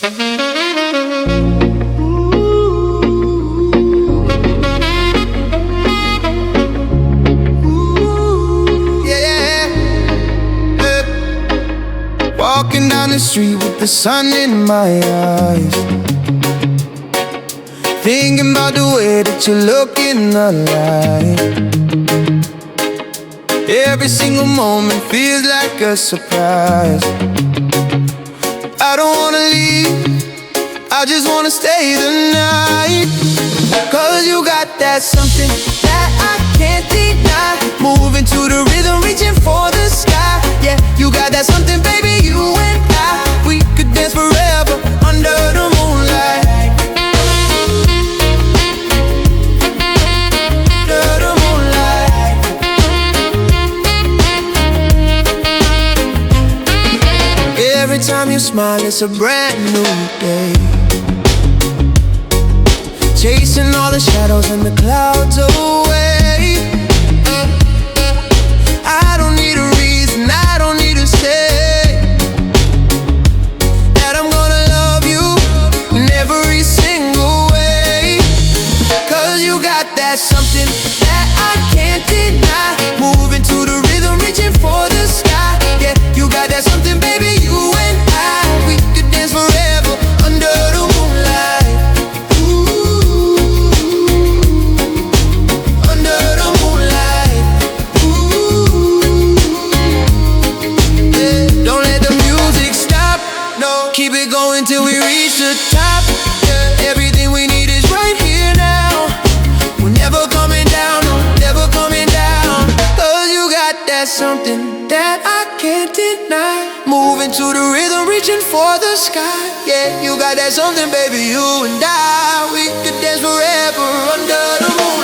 Walking down the street with the sun in my eyes, thinking about the way that you're looking alive. Every single moment feels like a surprise. I don't wanna leave, I just wanna stay the night. Cause you got that something that I can't deny. Moving to the rhythm, reaching for the sky. Yeah, you got that something, baby, you and I. We could dance forever under the moonlight. Under the moonlight. Every time you smile, it's a brand new day. Chasing all the shadows and the clouds away. I don't need a reason, I don't need to say that I'm gonna love you in every single way. Cause you got that something that I can't deny. Moving to the rhythm, reaching for the sky. Yeah, you got that something, baby, you and I. We could dance forever under the moonlight. Keep it going till we reach the top. Yeah, everything we need is right here now. We're never coming down, no, never coming down. Cause you got that something that I can't deny. Moving to the rhythm, reaching for the sky. Yeah, you got that something, baby, you and I. We could dance forever under the moon.